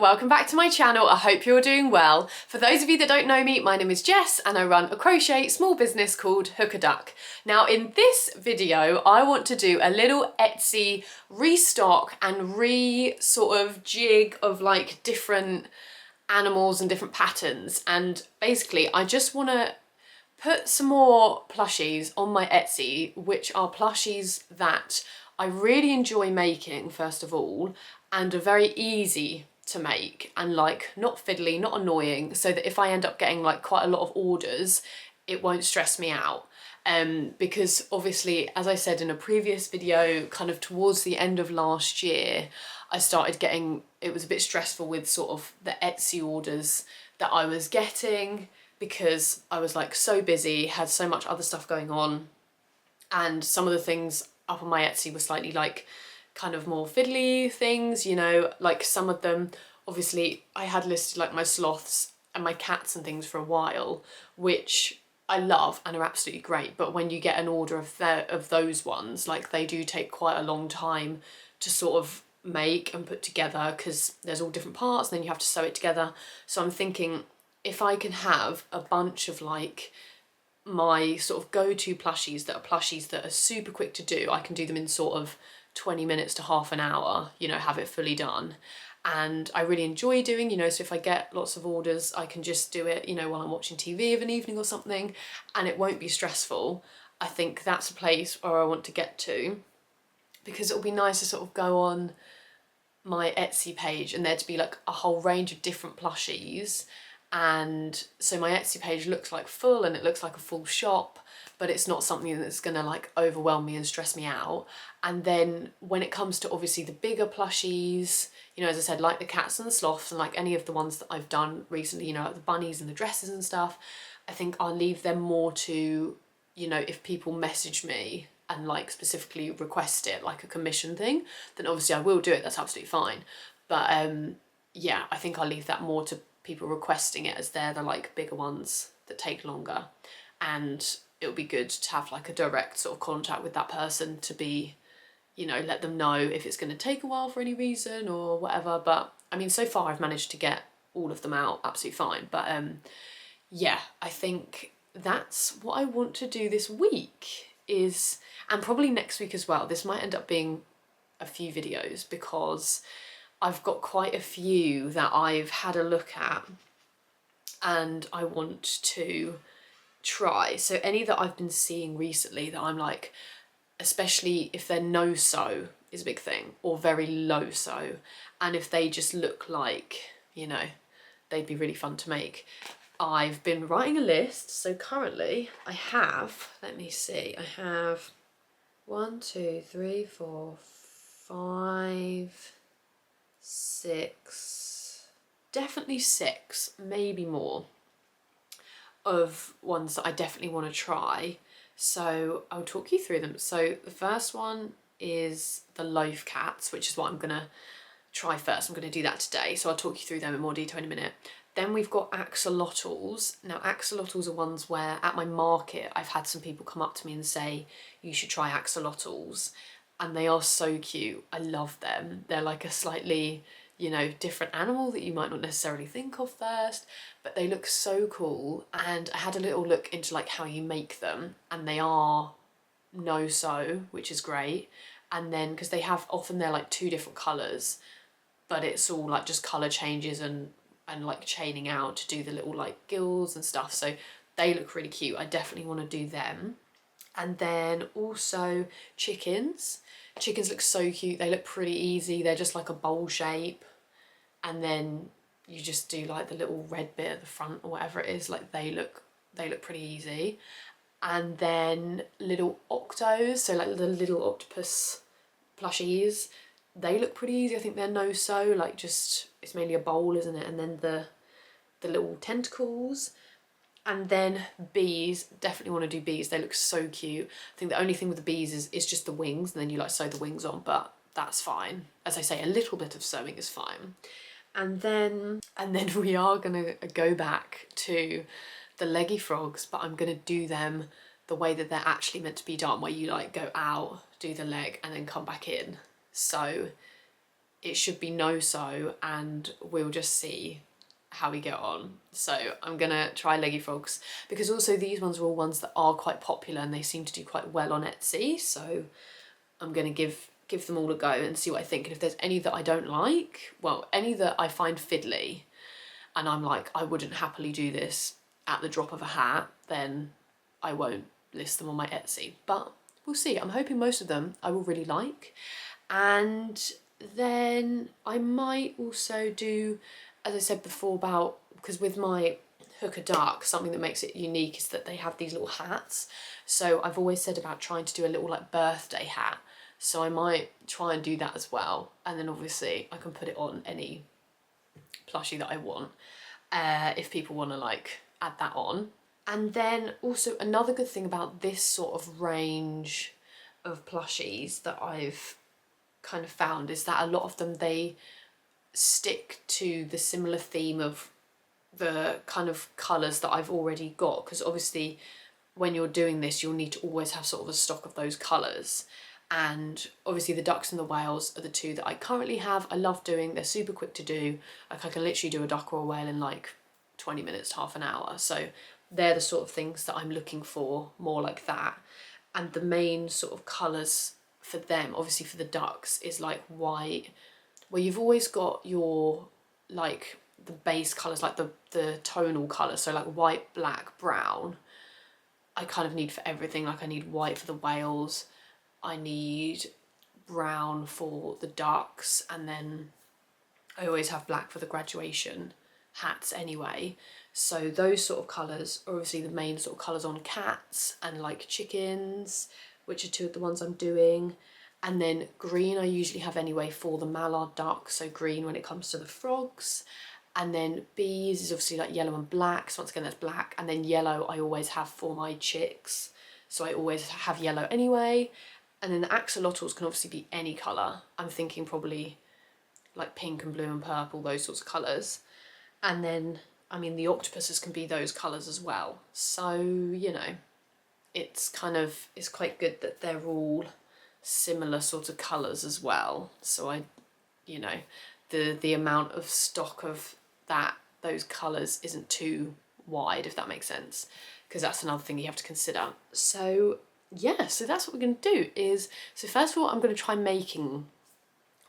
welcome back to my channel. I hope you're doing well. For those of you that don't know me, my name is Jess and I run a crochet small business called Hook a Duck. Now in this video, I want to do a little Etsy restock and sort of jig of like different animals and different patterns. And basically I just want to put some more plushies on my Etsy, which are plushies that I really enjoy making, first of all, and are very easy to make and like not fiddly, not annoying, so that if I end up getting like quite a lot of orders, it won't stress me out. Because obviously, as I said in a previous video, kind of towards the end of last year, I started getting, it was a bit stressful with sort of the Etsy orders that I was getting, because I was like so busy, had so much other stuff going on, and some of the things up on my Etsy were slightly like kind of more fiddly things, you know, like some of them, obviously I had listed like my sloths and my cats and things for a while, which I love and are absolutely great, but when you get an order of those ones, like they do take quite a long time to sort of make and put together, because there's all different parts and then you have to sew it together. So I'm thinking, if I can have a bunch of like my sort of go-to plushies that are super quick to do, I can do them in sort of 20 minutes to half an hour, you know, have it fully done. And I really enjoy doing, you know, so if I get lots of orders, I can just do it, you know, while I'm watching TV of an evening or something, and it won't be stressful. I think that's a place where I want to get to, because it'll be nice to sort of go on my Etsy page and there to be like a whole range of different plushies. And so my Etsy page looks like full and it looks like a full shop, but it's not something that's gonna like overwhelm me and stress me out. And then when it comes to obviously the bigger plushies, you know, as I said, like the cats and the sloths and like any of the ones that I've done recently, you know, like the bunnies and the dresses and stuff, I think I'll leave them more to, you know, if people message me and like specifically request it, like a commission thing, then obviously I will do it, that's absolutely fine. But yeah, I think I'll leave that more to people requesting it, as they're the like bigger ones that take longer, and it would be good to have like a direct sort of contact with that person to be, you know, let them know if it's going to take a while for any reason or whatever. But I mean, so far I've managed to get all of them out absolutely fine. But yeah, I think that's what I want to do this week, is, and probably next week as well. This might end up being a few videos because I've got quite a few that I've had a look at and I want to try. So any that I've been seeing recently that I'm like, especially if they're no sew is a big thing, or very low sew, and if they just look like, you know, they'd be really fun to make. I've been writing a list, so currently I have, let me see, I have 1, 2, 3, 4, 5, 6, definitely 6, maybe more, of ones that I definitely want to try. So I'll talk you through them. So the first one is the loaf cats, which is what I'm gonna try first. I'm gonna do that today, so I'll talk you through them in more detail in a minute. Then we've got axolotls. Now axolotls are ones where at my market I've had some people come up to me and say you should try axolotls, and they are so cute. I love them. They're like a slightly, you know, different animal that you might not necessarily think of first, but they look so cool. And I had a little look into like how you make them, and they are no sew, which is great. And then because they have, often they're like 2 different colours, but it's all like just colour changes and like chaining out to do the little like gills and stuff, so they look really cute. I definitely want to do them. And then also chickens. Chickens look so cute. They look pretty easy. They're just like a bowl shape, and then you just do like the little red bit at the front or whatever it is. Like they look pretty easy. And then little octos, so like the little octopus plushies, they look pretty easy. I think they're no sew, like just, it's mainly a bowl, isn't it? And then the little tentacles. And then bees, definitely want to do bees. They look so cute. I think the only thing with the bees is just the wings, and then you like sew the wings on, but that's fine. As I say, a little bit of sewing is fine. And then we are gonna go back to the leggy frogs, but I'm gonna do them the way that they're actually meant to be done, where you like go out, do the leg, and then come back in. So it should be no-so, and we'll just see how we get on. So I'm gonna try leggy frogs, because also these ones are all ones that are quite popular and they seem to do quite well on Etsy. So I'm gonna give them all a go and see what I think. And if there's any that I don't like, well, any that I find fiddly and I'm like, I wouldn't happily do this at the drop of a hat, then I won't list them on my Etsy. But we'll see. I'm hoping most of them I will really like. And then I might also do, as I said before, about, because with my Hooker Duck, something that makes it unique is that they have these little hats. So I've always said about trying to do a little like birthday hat. So I might try and do that as well. And then obviously I can put it on any plushie that I want, if people want to like add that on. And then also another good thing about this sort of range of plushies that I've kind of found is that a lot of them, they stick to the similar theme of the kind of colours that I've already got, because obviously when you're doing this you'll need to always have sort of a stock of those colours. And obviously the ducks and the whales are the two that I currently have. I love doing, they're super quick to do. Like I can literally do a duck or a whale in like 20 minutes to half an hour. So they're the sort of things that I'm looking for, more like that. And the main sort of colours for them, obviously for the ducks, is like white, where you've always got your like the base colours, like the tonal colours, so like white, black, brown. I kind of need for everything. Like I need white for the whales, I need brown for the ducks, and then I always have black for the graduation hats anyway. So those sort of colours are obviously the main sort of colours on cats and like chickens, which are two of the ones I'm doing. And then green I usually have anyway for the mallard duck, so green when it comes to the frogs. And then bees is obviously like yellow and black, so once again that's black. And then yellow I always have for my chicks, so I always have yellow anyway. And then the axolotls can obviously be any colour. I'm thinking probably like pink and blue and purple, those sorts of colours. And then, I mean, the octopuses can be those colours as well. So, you know, it's quite good that they're all similar sort of colours as well. So I, you know, the amount of stock of those colours isn't too wide, if that makes sense, because that's another thing you have to consider. So yeah, so that's what we're going to do is, so first of all I'm going to try making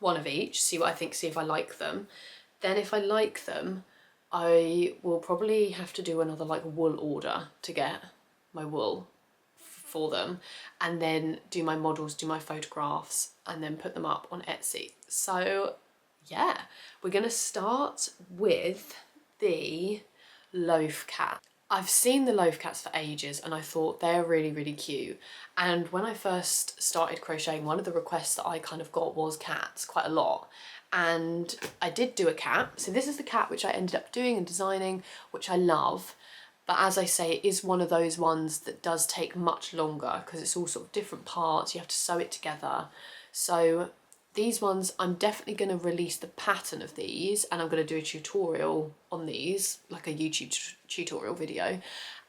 one of each, see what I think, see if I like them. Then if I like them, I will probably have to do another like wool order to get my wool for them, and then do my models, do my photographs, and then put them up on Etsy. So yeah, we're going to start with the loaf cat. I've seen the loaf cats for ages and I thought they're really, really cute. And when I first started crocheting, one of the requests that I kind of got was cats, quite a lot. And I did do a cat. So this is the cat which I ended up doing and designing, which I love. But as I say, it is one of those ones that does take much longer because it's all sort of different parts. You have to sew it together. So these ones, I'm definitely going to release the pattern of these, and I'm going to do a tutorial on these, like a YouTube tutorial video.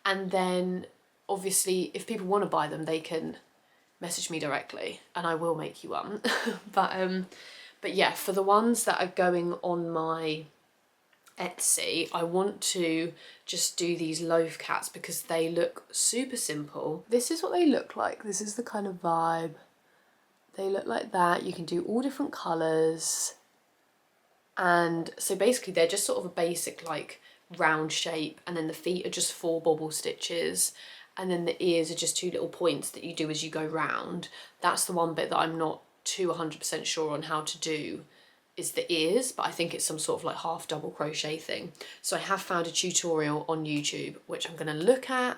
And then obviously if people want to buy them, they can message me directly and I will make you one. But yeah, for the ones that are going on my Etsy, I want to just do these loaf cats because they look super simple. This is what they look like. This is the kind of vibe. They look like that. You can do all different colours. And so basically they're just sort of a basic like round shape, and then the feet are just 4 bobble stitches, and then the ears are just 2 little points that you do as you go round. That's the one bit that I'm not too 100% sure on how to do, is the ears, but I think it's some sort of like half double crochet thing. So I have found a tutorial on YouTube which I'm going to look at,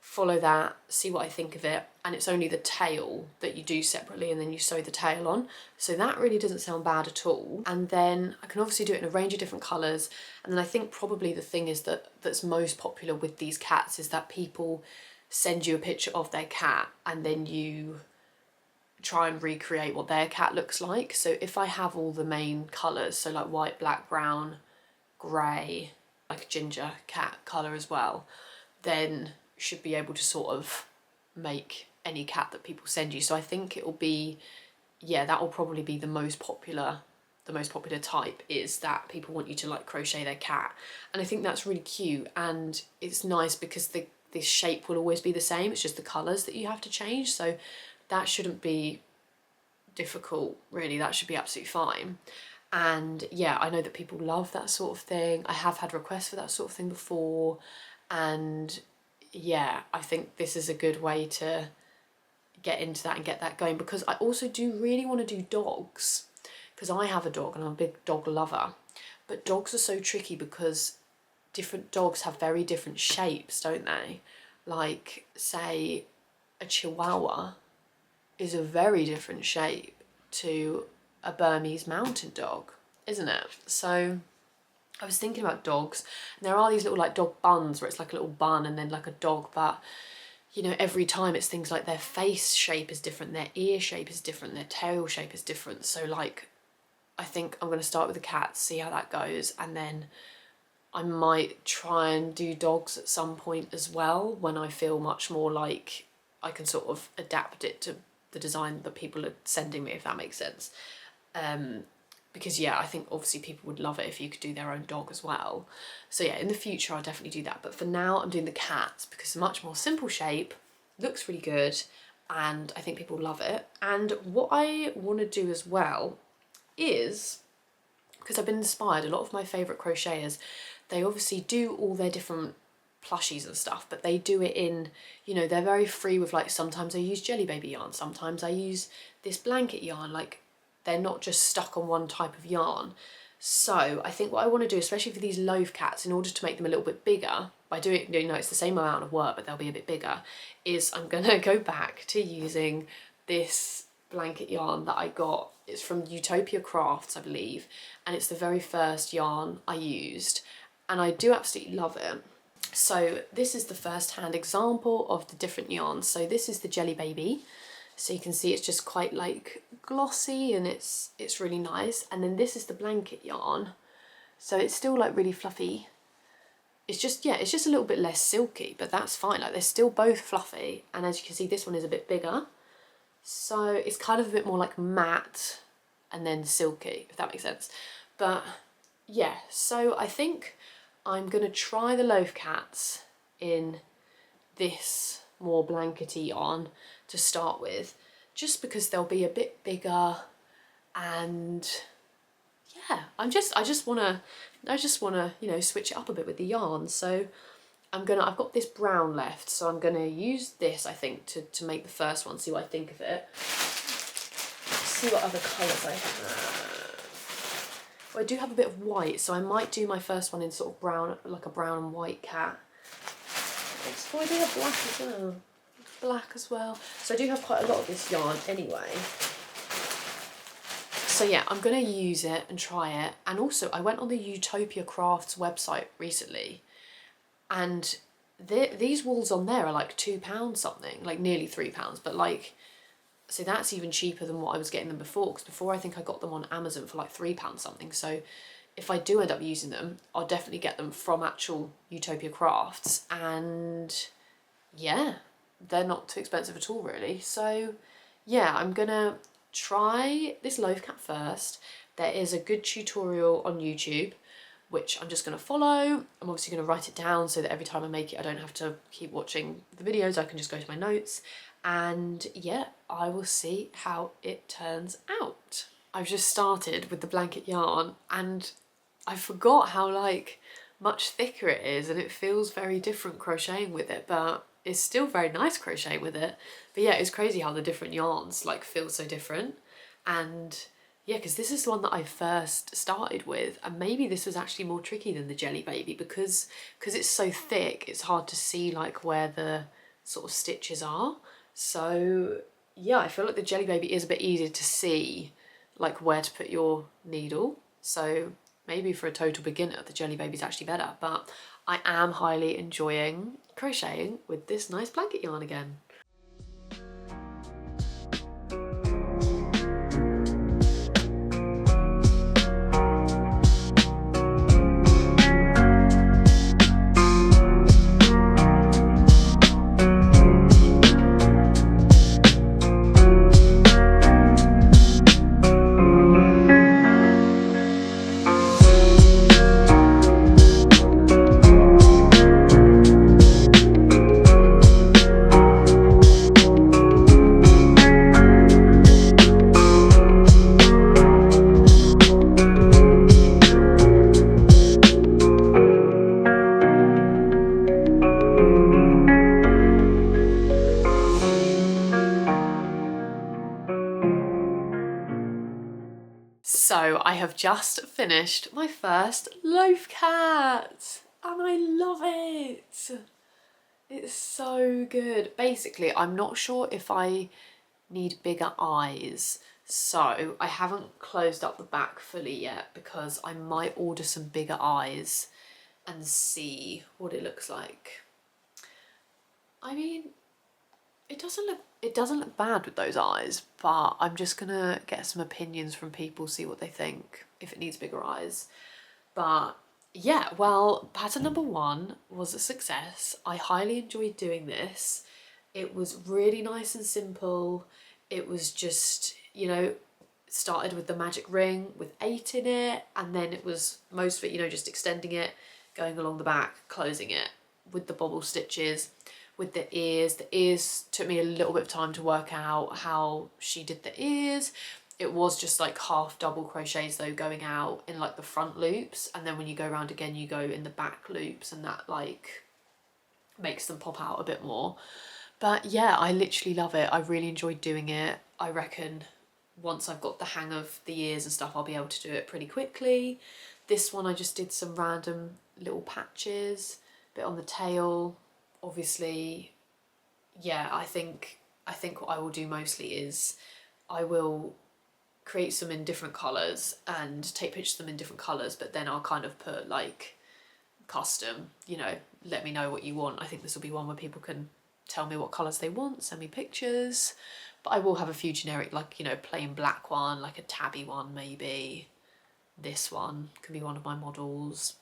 follow that, see what I think of it. And it's only the tail that you do separately and then you sew the tail on. So that really doesn't sound bad at all. And then I can obviously do it in a range of different colours. And then I think probably the thing is that's most popular with these cats is that people send you a picture of their cat and then you try and recreate what their cat looks like. So if I have all the main colours, so like white, black, brown, grey, like a ginger cat colour as well, then should be able to sort of make any cat that people send you. So I think it will be, yeah, that will probably be the most popular the most popular type is that people want you to like crochet their cat, and I think that's really cute, and it's nice because the shape will always be the same, it's just the colours that you have to change, so that shouldn't be difficult really, that should be absolutely fine. And yeah, I know that people love that sort of thing. I have had requests for that sort of thing before, and yeah, I think this is a good way to get into that and get that going, because I also do really want to do dogs, because I have a dog and I'm a big dog lover, but dogs are so tricky because different dogs have very different shapes, don't they? Like, say, a Chihuahua is a very different shape to a Burmese mountain dog, isn't it? So I was thinking about dogs, and there are these little like dog buns where it's like a little bun and then like a dog, but you know, every time it's things like their face shape is different, their ear shape is different, their tail shape is different. So like, I think I'm going to start with the cats, see how that goes, and then I might try and do dogs at some point as well when I feel much more like I can sort of adapt it to the design that people are sending me, if that makes sense. Because yeah, I think obviously people would love it if you could do their own dog as well. So yeah, in the future I'll definitely do that. But for now I'm doing the cats because it's a much more simple shape, looks really good, and I think people love it. And what I want to do as well is, because I've been inspired, a lot of my favourite crocheters, they obviously do all their different plushies and stuff, but they do it in, you know, they're very free with like, sometimes I use jelly baby yarn, sometimes I use this blanket yarn, like they're not just stuck on one type of yarn. So I think what I want to do, especially for these loaf cats, in order to make them a little bit bigger, by doing, you know, it's the same amount of work, but they'll be a bit bigger, is I'm gonna go back to using this blanket yarn that I got. It's from Utopia Crafts, I believe, and it's the very first yarn I used, and I do absolutely love it. So this is the first-hand example of the different yarns. So this is the Jelly Baby. So you can see it's just quite like glossy, and it's really nice. And then this is the blanket yarn. So it's still like really fluffy. It's just, yeah, it's just a little bit less silky, but that's fine. Like they're still both fluffy. And as you can see, this one is a bit bigger. So it's kind of a bit more like matte and then silky, if that makes sense. But yeah, so I think I'm gonna try the loaf cats in this more blankety yarn to start with, just because they'll be a bit bigger, and yeah, I just wanna, you know, switch it up a bit with the yarn. So I've got this brown left, so I'm gonna use this, I think, to make the first one, see what I think of it. See what other colours I have. Well, I do have a bit of white, so I might do my first one in sort of brown, like a brown and white cat. Oh, I do have black as well. Black as well. So I do have quite a lot of this yarn anyway. So yeah, I'm gonna use it and try it. And also I went on the Utopia Crafts website recently, and these wools on there are like £2 something, like nearly £3, but like, so that's even cheaper than what I was getting them before, because before I think I got them on Amazon for like £3 something. So if I do end up using them, I'll definitely get them from actual Utopia Crafts, and yeah, they're not too expensive at all really. So yeah, I'm gonna try this loaf cat first. There is a good tutorial on YouTube which I'm just going to follow. I'm obviously going to write it down so that every time I make it I don't have to keep watching the videos, I can just go to my notes. And yeah, I will see how it turns out. I've just started with the blanket yarn and I forgot how like much thicker it is, and it feels very different crocheting with it, but it's still very nice crocheting with it. But yeah, it's crazy how the different yarns like feel so different. And yeah, because this is the one that I first started with, and maybe this was actually more tricky than the Jelly Baby because it's so thick, it's hard to see like where the sort of stitches are. So yeah, I feel like the Jelly Baby is a bit easier to see like where to put your needle. So maybe for a total beginner, the Jelly Baby is actually better, but I am highly enjoying crocheting with this nice blanket yarn again. So I have just finished my first loaf cat and I love it. It's so good. Basically, I'm not sure if I need bigger eyes, so I haven't closed up the back fully yet because I might order some bigger eyes and see what it looks like. I mean, it doesn't look bad with those eyes, but I'm just gonna get some opinions from people, see what they think, if it needs bigger eyes. But yeah, well, pattern number 1 was a success. I highly enjoyed doing this. It was really nice and simple. It was just, you know, started with the magic ring with 8 in it, and then it was most of it, you know, just extending it, going along the back, closing it with the bobble stitches. With the ears took me a little bit of time to work out how she did the ears. It was just like half double crochets though, going out in like the front loops, and then when you go around again you go in the back loops, and that like makes them pop out a bit more. But yeah, I literally love it. I really enjoyed doing it. I reckon once I've got the hang of the ears and stuff, I'll be able to do it pretty quickly. This one I just did some random little patches, bit on the tail. Obviously, yeah, I think what I will do mostly is I will create some in different colours and take pictures of them in different colours, but then I'll kind of put like custom, you know, let me know what you want. I think this will be one where people can tell me what colours they want, send me pictures, but I will have a few generic, like, you know, plain black one, like a tabby one maybe. This one can be one of my models.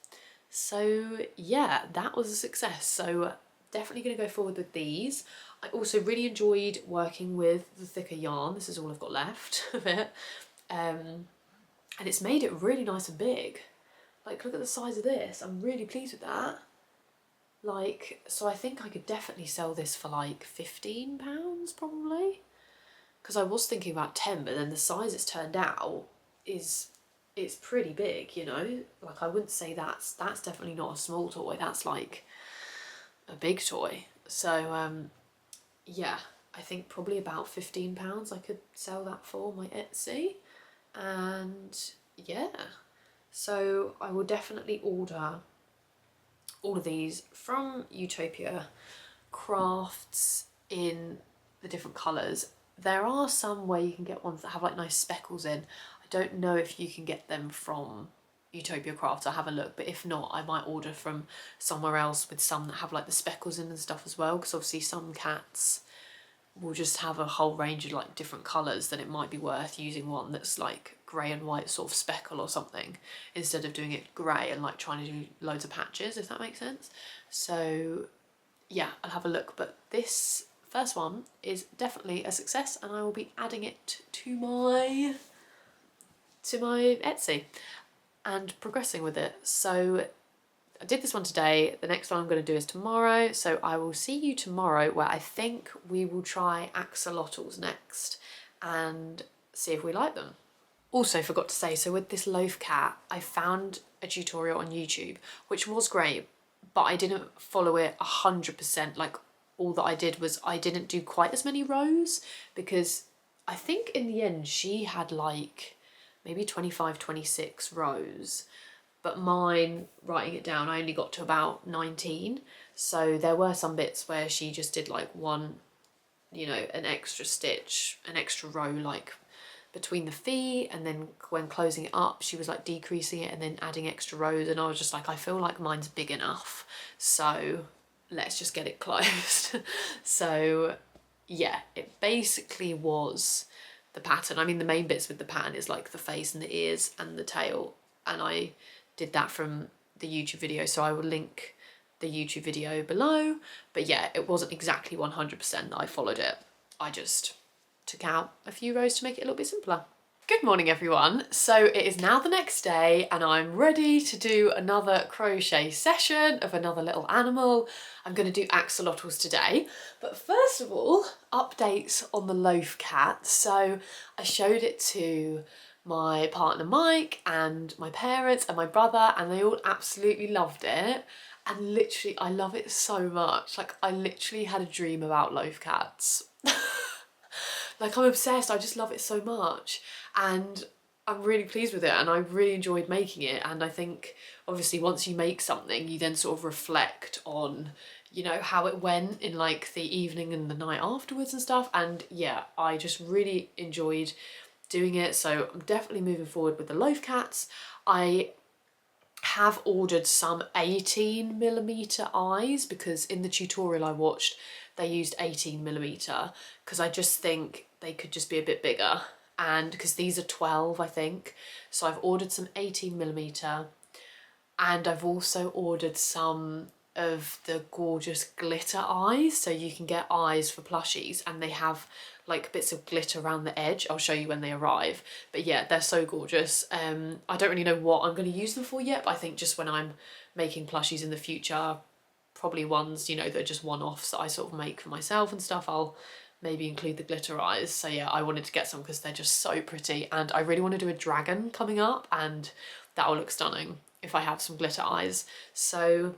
So yeah, that was a success. So definitely going to go forward with these. I also really enjoyed working with the thicker yarn. This is all I've got left of it. And it's made it really nice and big. Like, look at the size of this. I'm really pleased with that. Like, so I think I could definitely sell this for like £15 probably. Because I was thinking about 10, but then the size it's turned out it's pretty big, you know? Like, I wouldn't say that's definitely not a small toy. That's like a big toy. So yeah, I think probably about £15 I could sell that for my Etsy. And yeah, so I will definitely order all of these from Utopia Crafts in the different colours. There are some where you can get ones that have like nice speckles in. I don't know if you can get them from Utopia Crafts. I'll have a look, but if not, I might order from somewhere else with some that have like the speckles in and stuff as well, because obviously some cats will just have a whole range of like different colours. Then it might be worth using one that's like grey and white sort of speckle or something, instead of doing it grey and like trying to do loads of patches, if that makes sense. So yeah, I'll have a look, but this first one is definitely a success and I will be adding it to my Etsy and progressing with it. So I did this one today, the next one I'm going to do is tomorrow, so I will see you tomorrow, where I think we will try axolotls next and see if we like them. Also forgot to say, so with this loaf cat, I found a tutorial on YouTube, which was great, but I didn't follow it 100%. Like, all that I did was I didn't do quite as many rows, because I think in the end she had like maybe 25, 26 rows, but mine, writing it down, I only got to about 19. So there were some bits where she just did like one, you know, an extra stitch, an extra row like between the feet, and then when closing it up she was like decreasing it and then adding extra rows, and I was just like, I feel like mine's big enough, so let's just get it closed. So yeah, it basically was the pattern. I mean, the main bits with the pattern is like the face and the ears and the tail, and I did that from the YouTube video, so I will link the YouTube video below. But yeah, it wasn't exactly 100% that I followed it. I just took out a few rows to make it a little bit simpler. Good morning everyone. So it is now the next day and I'm ready to do another crochet session of another little animal. I'm going to do axolotls today, but first of all, updates on the loaf cat. So I showed it to my partner Mike and my parents and my brother, and they all absolutely loved it. And literally, I love it so much. Like, I literally had a dream about loaf cats. Like, I'm obsessed. I just love it so much. And I'm really pleased with it, and I really enjoyed making it. And I think obviously once you make something, you then sort of reflect on, you know, how it went in like the evening and the night afterwards and stuff. And yeah, I just really enjoyed doing it. So I'm definitely moving forward with the loaf cats. I have ordered some 18mm eyes because in the tutorial I watched they used 18mm, because I just think they could just be a bit bigger, and because these are 12 I think. So I've ordered some 18mm, and I've also ordered some of the gorgeous glitter eyes. So you can get eyes for plushies and they have like bits of glitter around the edge. I'll show you when they arrive. But yeah, they're so gorgeous. I don't really know what I'm going to use them for yet, but I think just when I'm making plushies in the future, probably ones, you know, that are just one-offs that I sort of make for myself and stuff, I'll maybe include the glitter eyes. So yeah, I wanted to get some because they're just so pretty, and I really want to do a dragon coming up, and that will look stunning if I have some glitter eyes. So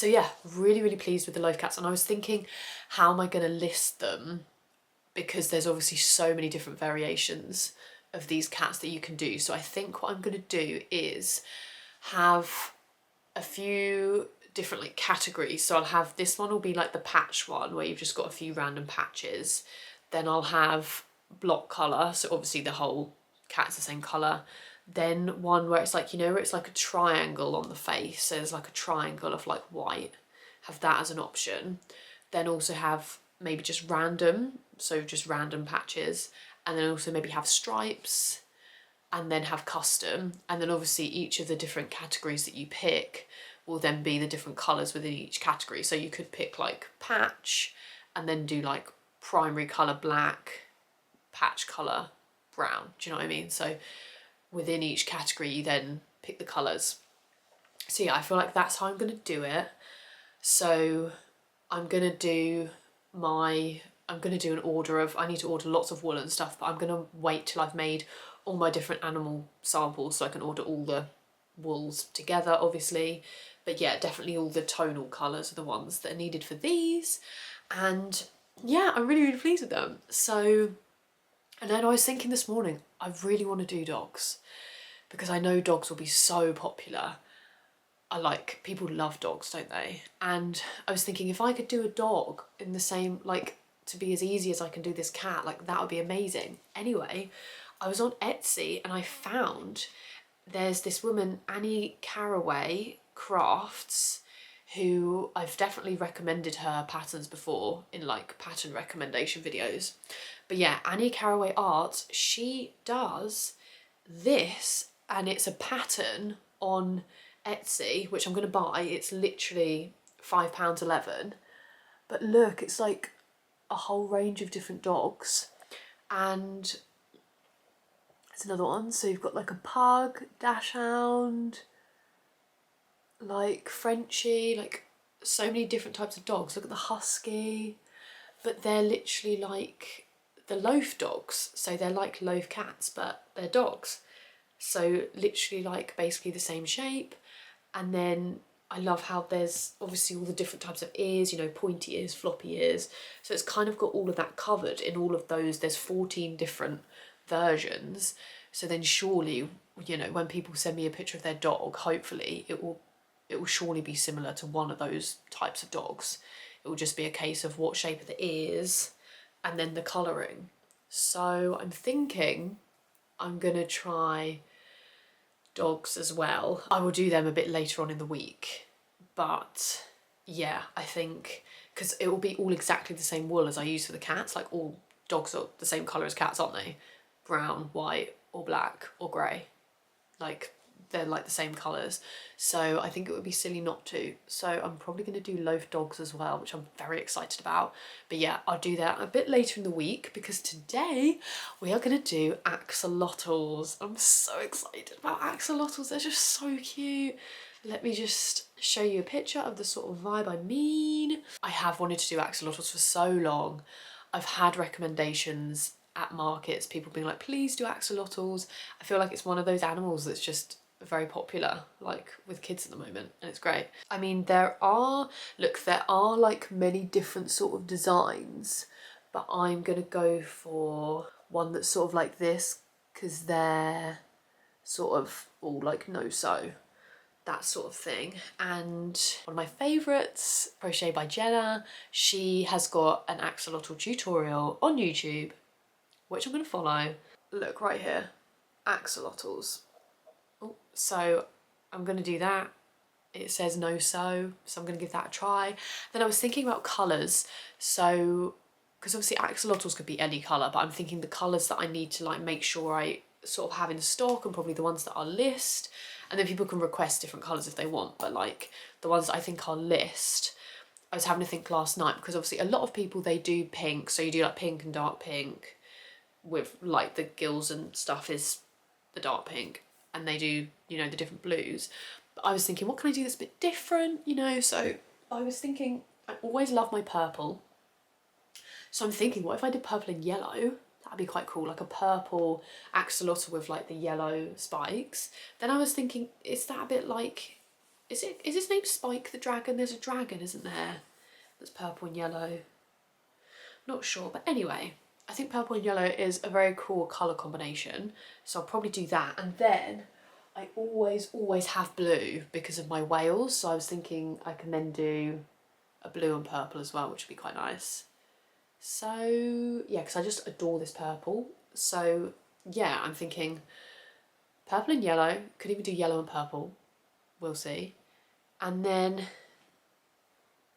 yeah, really, really pleased with the loaf cats. And I was thinking, how am I going to list them? Because there's obviously so many different variations of these cats that you can do. So I think what I'm going to do is have a few different like categories. So I'll have, this one will be like the patch one where you've just got a few random patches. Then I'll have block colour, so obviously the whole cat's the same colour. Then one where it's like, you know, where it's like a triangle on the face, so there's like a triangle of like white, have that as an option. Then also have maybe just random, so just random patches, and then also maybe have stripes, and then have custom. And then obviously each of the different categories that you pick will then be the different colours within each category. So you could pick like patch and then do like primary colour black, patch colour brown, do you know what I mean? So within each category you then pick the colours. So yeah, I feel like that's how I'm going to do it. So I'm going to do an order of, I need to order lots of wool and stuff, but I'm going to wait till I've made all my different animal samples so I can order all the wools together, obviously. But yeah, definitely all the tonal colours are the ones that are needed for these. And yeah, I'm really, really pleased with them. So, and then I was thinking this morning, I really want to do dogs because I know dogs will be so popular. People love dogs, don't they? And I was thinking, if I could do a dog in the same, like, to be as easy as I can do this cat, like that would be amazing. Anyway, I was on Etsy and I found there's this woman, Annie Caraway Crafts, who I've definitely recommended her patterns before in like pattern recommendation videos. But yeah, Annie Caraway Arts, she does this, and it's a pattern on Etsy, which I'm going to buy. It's literally £5.11. But look, it's like a whole range of different dogs. And it's another one. So you've got like a pug, dachshund, like Frenchie, like so many different types of dogs. Look at the husky. But they're literally like the loaf dogs. So they're like loaf cats, but they're dogs. So literally like basically the same shape. And then I love how there's obviously all the different types of ears, you know, pointy ears, floppy ears. So it's kind of got all of that covered in all of those. There's 14 different versions. So then surely, you know, when people send me a picture of their dog, hopefully it will surely be similar to one of those types of dogs. It will just be a case of what shape of the ears and then the colouring. So I'm thinking I'm gonna try dogs as well. I will do them a bit later on in the week, but yeah, I think because it will be all exactly the same wool as I use for the cats. Like all dogs are the same colour as cats, aren't they? Brown, white, or black, or grey. Like they're like the same colours. So I think it would be silly not to. So I'm probably going to do loaf dogs as well, which I'm very excited about. But yeah, I'll do that a bit later in the week because today we are going to do axolotls. I'm so excited about axolotls. They're just so cute. Let me just show you a picture of the sort of vibe I mean. I have wanted to do axolotls for so long. I've had recommendations at markets, people being like, please do axolotls. I feel like it's one of those animals that's just very popular, like with kids at the moment, and it's great. I mean, there are like many different sort of designs, but I'm gonna go for one that's sort of like this because they're sort of all like no-sew, that sort of thing. And one of my favourites, Crochet by Jenna, she has got an axolotl tutorial on YouTube, which I'm going to follow. Look right here, axolotls. Oh, so I'm going to do that. It says no sew, so I'm going to give that a try. Then I was thinking about colours, so because obviously axolotls could be any colour, but I'm thinking the colours that I need to like make sure I sort of have in stock, and probably the ones that I'll list, and then people can request different colours if they want, but like the ones that I think I'll list, I was having to think last night, because obviously a lot of people, they do pink, so you do like pink and dark pink with like the gills and stuff is the dark pink, and they do, you know, the different blues. But I was thinking, what can I do that's a bit different, you know? So I was thinking, I always love my purple. So I'm thinking, what if I did purple and yellow? That'd be quite cool, like a purple axolotl with like the yellow spikes. Then I was thinking, is that a bit like, is his name Spike the dragon? There's a dragon, isn't there? That's purple and yellow. Not sure, but anyway, I think purple and yellow is a very cool colour combination. So I'll probably do that. And then I always have blue because of my whales. So I was thinking I can then do a blue and purple as well, which would be quite nice. So yeah, because I just adore this purple. So yeah, I'm thinking purple and yellow, could even do yellow and purple, we'll see. And then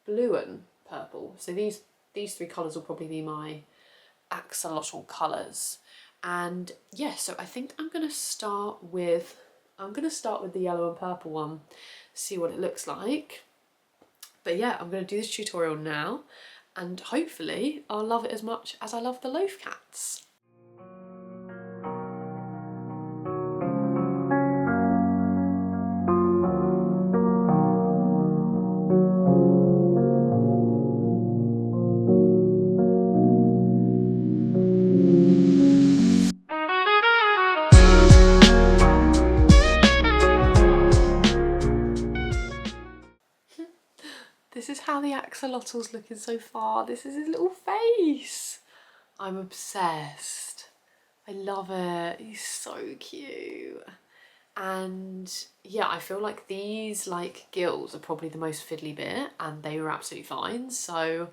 blue and purple. So these three colours will probably be my axolotl colours. And yeah, so I think I'm gonna start with the yellow and purple one, see what it looks like. But yeah, I'm gonna do this tutorial now, and hopefully I'll love it as much as I love the loaf cats. This is how the axolotl's looking so far. This is his little face. I'm obsessed. I love it. He's so cute. And yeah, I feel like these like gills are probably the most fiddly bit, and they were absolutely fine. So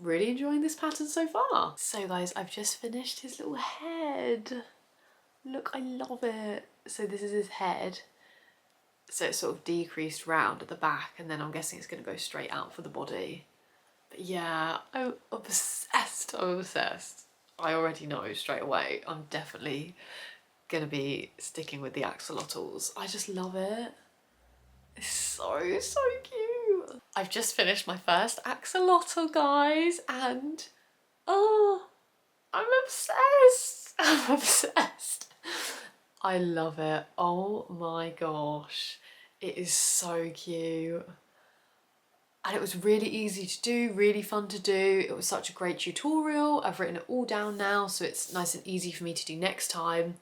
really enjoying this pattern so far. So guys, I've just finished his little head. Look, I love it. So this is his head. So it's sort of decreased round at the back, and then I'm guessing it's going to go straight out for the body. But yeah, I'm obsessed. I'm obsessed. I already know straight away I'm definitely going to be sticking with the axolotls. I just love it. It's so cute. I've just finished my first axolotl, guys, and oh, I'm obsessed. I'm obsessed. I love it. Oh my gosh. It is so cute. And it was really easy to do, really fun to do. It was such a great tutorial. I've written it all down now, so it's nice and easy for me to do next time.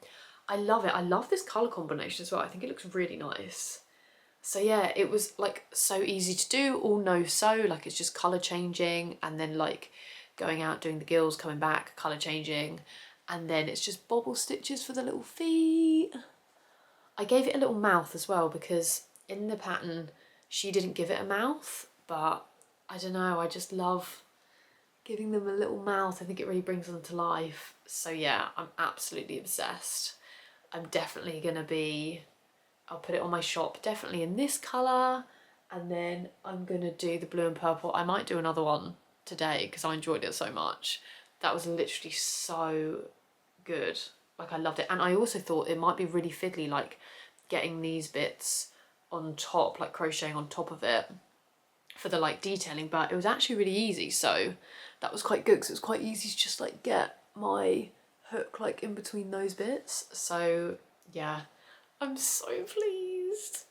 I love it. I love this colour combination as well. I think it looks really nice. So yeah, it was like so easy to do, all no sew, like it's just colour changing, and then like going out, doing the gills, coming back, colour changing. And then it's just bobble stitches for the little feet. I gave it a little mouth as well, because in the pattern she didn't give it a mouth, but I don't know, I just love giving them a little mouth. I think it really brings them to life. So yeah, I'm absolutely obsessed. I'm definitely gonna be, I'll put it on my shop definitely in this colour, and then I'm gonna do the blue and purple. I might do another one today because I enjoyed it so much. That was literally so good. Like I loved it. And I also thought it might be really fiddly, like getting these bits on top, like crocheting on top of it for the like detailing, but it was actually really easy. So that was quite good, because it was quite easy to just like get my hook like in between those bits. So yeah, I'm so pleased.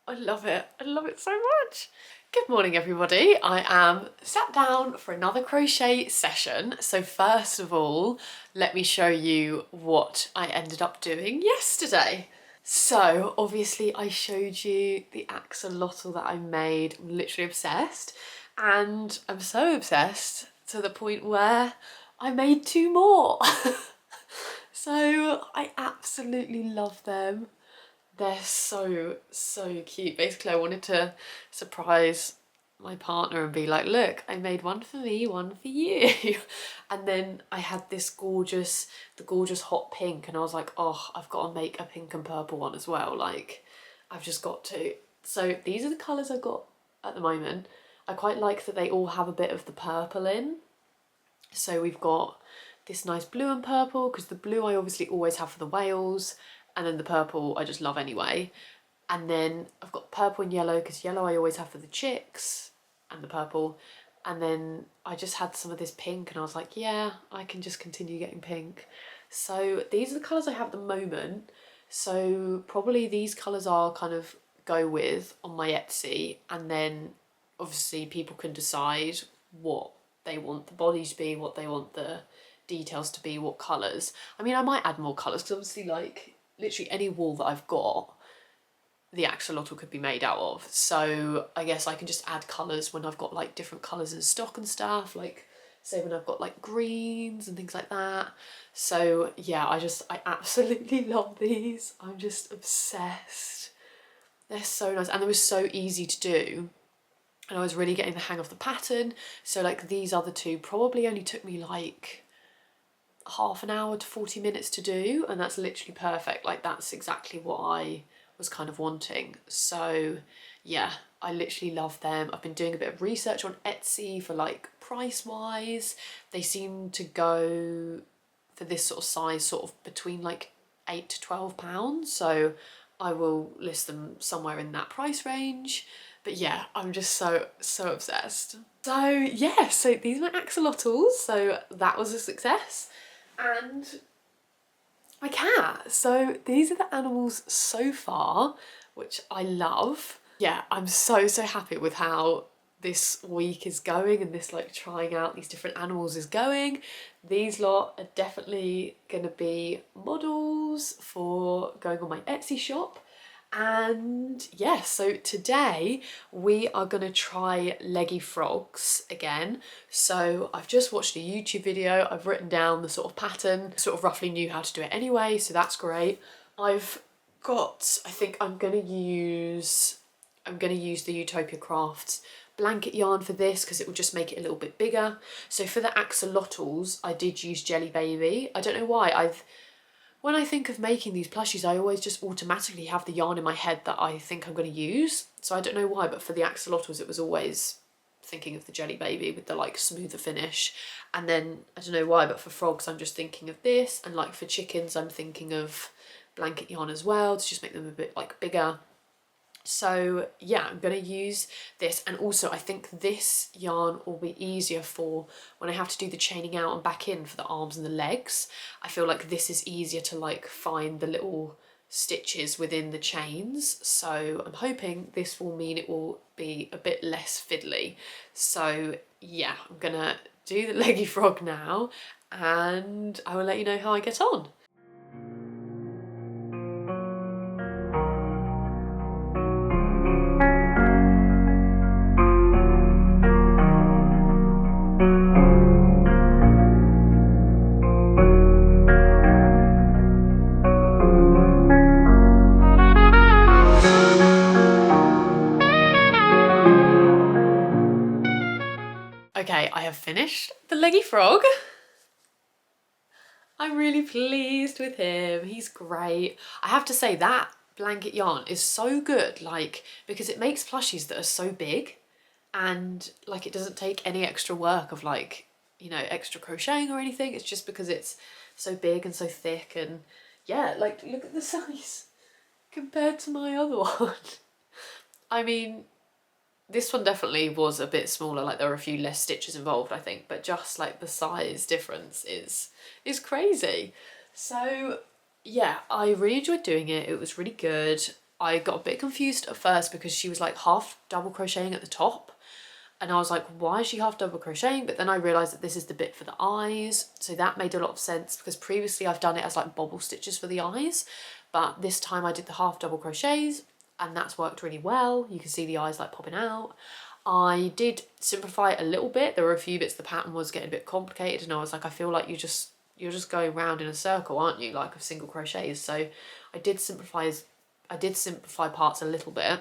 I love it. I love it so much. Good morning, everybody. I am sat down for another crochet session. So first of all, let me show you what I ended up doing yesterday. So obviously I showed you the axolotl that I made. I'm literally obsessed. And I'm so obsessed to the point where I made 2 more. So I absolutely love them. They're so, so cute. Basically, I wanted to surprise my partner and be like, look, I made one for me, one for you. And then I had this gorgeous, the gorgeous hot pink, and I was like, oh, I've got to make a pink and purple one as well. Like, I've just got to. So these are the colours I've got at the moment. I quite like that they all have a bit of the purple in. So we've got this nice blue and purple, because the blue I obviously always have for the whales, and then the purple I just love anyway. And then I've got purple and yellow, because yellow I always have for the chicks, and the purple. And then I just had some of this pink, and I was like, yeah, I can just continue getting pink. So these are the colours I have at the moment. So probably these colours I'll kind of go with on my Etsy, and then obviously people can decide what they want the body to be, what they want the details to be, what colours. I mean, I might add more colours, because obviously, like, literally any wool that I've got, the axolotl could be made out of. So I guess I can just add colours when I've got like different colours in stock and stuff, like say when I've got like greens and things like that. So yeah, I absolutely love these. I'm just obsessed. They're so nice, and they were so easy to do, and I was really getting the hang of the pattern. So like these other two probably only took me like half an hour to 40 minutes to do, and that's literally perfect. Like that's exactly what I was kind of wanting. So yeah, I literally love them. I've been doing a bit of research on Etsy for like price wise. They seem to go for this sort of size sort of between like £8 to £12. So I will list them somewhere in that price range. But yeah, I'm just so obsessed. So yeah, so these are my axolotls. So that was a success. And my cat. So these are the animals so far, which I love. Yeah, I'm so happy with how this week is going, and this like trying out these different animals is going. These lot are definitely gonna be models for going on my Etsy shop. And yeah, so today we are gonna try leggy frogs again. So I've just watched a YouTube video, I've written down the sort of pattern, sort of roughly knew how to do it anyway, so that's great. I've got, I think I'm gonna use the Utopia Crafts blanket yarn for this, because it will just make it a little bit bigger. So for the axolotls, I did use Jelly Baby. I don't know why, when I think of making these plushies, I always just automatically have the yarn in my head that I think I'm going to use. So I don't know why, but for the axolotls, it was always thinking of the Jelly Baby with the like smoother finish. And then I don't know why, but for frogs, I'm just thinking of this. And like for chickens, I'm thinking of blanket yarn as well to just make them a bit like bigger. So yeah, I'm going to use this, and also I think this yarn will be easier for when I have to do the chaining out and back in for the arms and the legs. I feel like this is easier to like find the little stitches within the chains, so I'm hoping this will mean it will be a bit less fiddly. So yeah, I'm gonna do the leggy frog now, and I will let you know how I get on. Okay, I have finished the leggy frog. I'm really pleased with him. He's great. I have to say that blanket yarn is so good, like, because it makes plushies that are so big, and like it doesn't take any extra work of like, you know, extra crocheting or anything. It's just because it's so big and so thick, and yeah, like look at the size compared to my other one. I mean, this one definitely was a bit smaller, like there were a few less stitches involved, I think, but just like the size difference is crazy. So yeah, I really enjoyed doing it. It was really good. I got a bit confused at first because she was like half double crocheting at the top, and I was like, why is she half double crocheting? But then I realised that this is the bit for the eyes, so that made a lot of sense, because previously I've done it as like bobble stitches for the eyes, but this time I did the half double crochets, and that's worked really well. You can see the eyes like popping out. I did simplify it a little bit. There were a few bits the pattern was getting a bit complicated, and I was like, I feel like you just you're just going round in a circle, aren't you, like of single crochets. So I did simplify parts a little bit.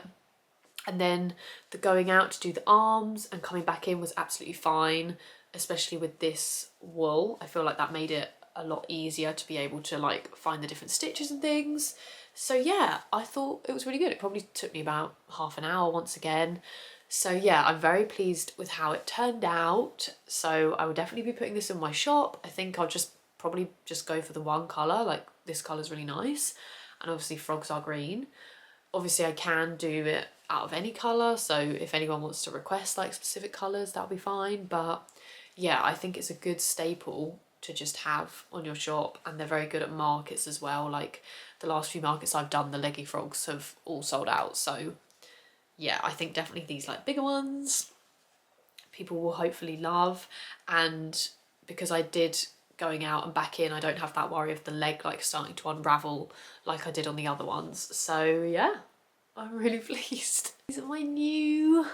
And then the going out to do the arms and coming back in was absolutely fine, especially with this wool. I feel like that made it a lot easier to be able to like find the different stitches and things. So yeah, I thought it was really good. It probably took me about half an hour once again. So yeah, I'm very pleased with how it turned out. So I will definitely be putting this in my shop. I think I'll probably just go for the one colour, like this colour's really nice. And obviously frogs are green. Obviously I can do it out of any colour, so if anyone wants to request like specific colours, that'll be fine. But yeah, I think it's a good staple to just have on your shop, and they're very good at markets as well. Like the last few markets I've done, the leggy frogs have all sold out. So yeah, I think definitely these like bigger ones people will hopefully love. And because I did going out and back in, I don't have that worry of the leg like starting to unravel like I did on the other ones. So yeah, I'm really pleased. These are my new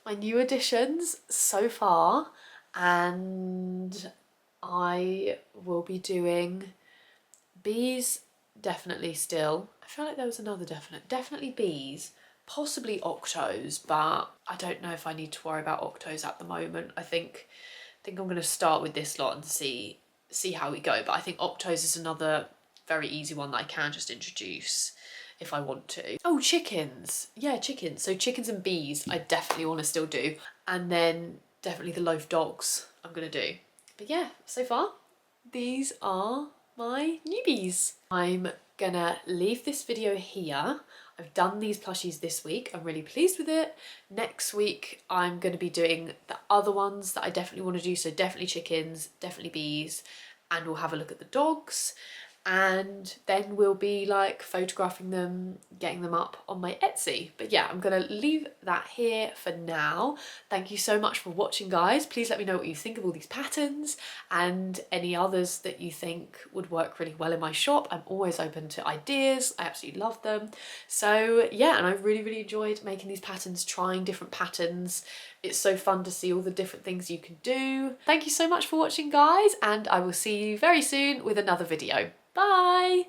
additions so far, and I will be doing bees definitely still. I feel like there was another definitely bees, possibly octos, but I don't know if I need to worry about octos at the moment. I think I'm going to start with this lot and see how we go. But I think octos is another very easy one that I can just introduce if I want to. Oh, chickens. Yeah, chickens. So chickens and bees I definitely want to still do. And then definitely the loaf dogs I'm going to do. But yeah, so far these are my newbies. I'm gonna leave this video here. I've done these plushies this week. I'm really pleased with it. Next week, I'm gonna be doing the other ones that I definitely want to do. So definitely chickens, definitely bees, and we'll have a look at the dogs. And then we'll be like photographing them, getting them up on my Etsy. But yeah, I'm gonna leave that here for now. Thank you so much for watching, guys. Please let me know what you think of all these patterns and any others that you think would work really well in my shop. I'm always open to ideas. I absolutely love them. So yeah, and I really enjoyed making these patterns, trying different patterns. It's so fun to see all the different things you can do. Thank you so much for watching, guys, and I will see you very soon with another video. Bye!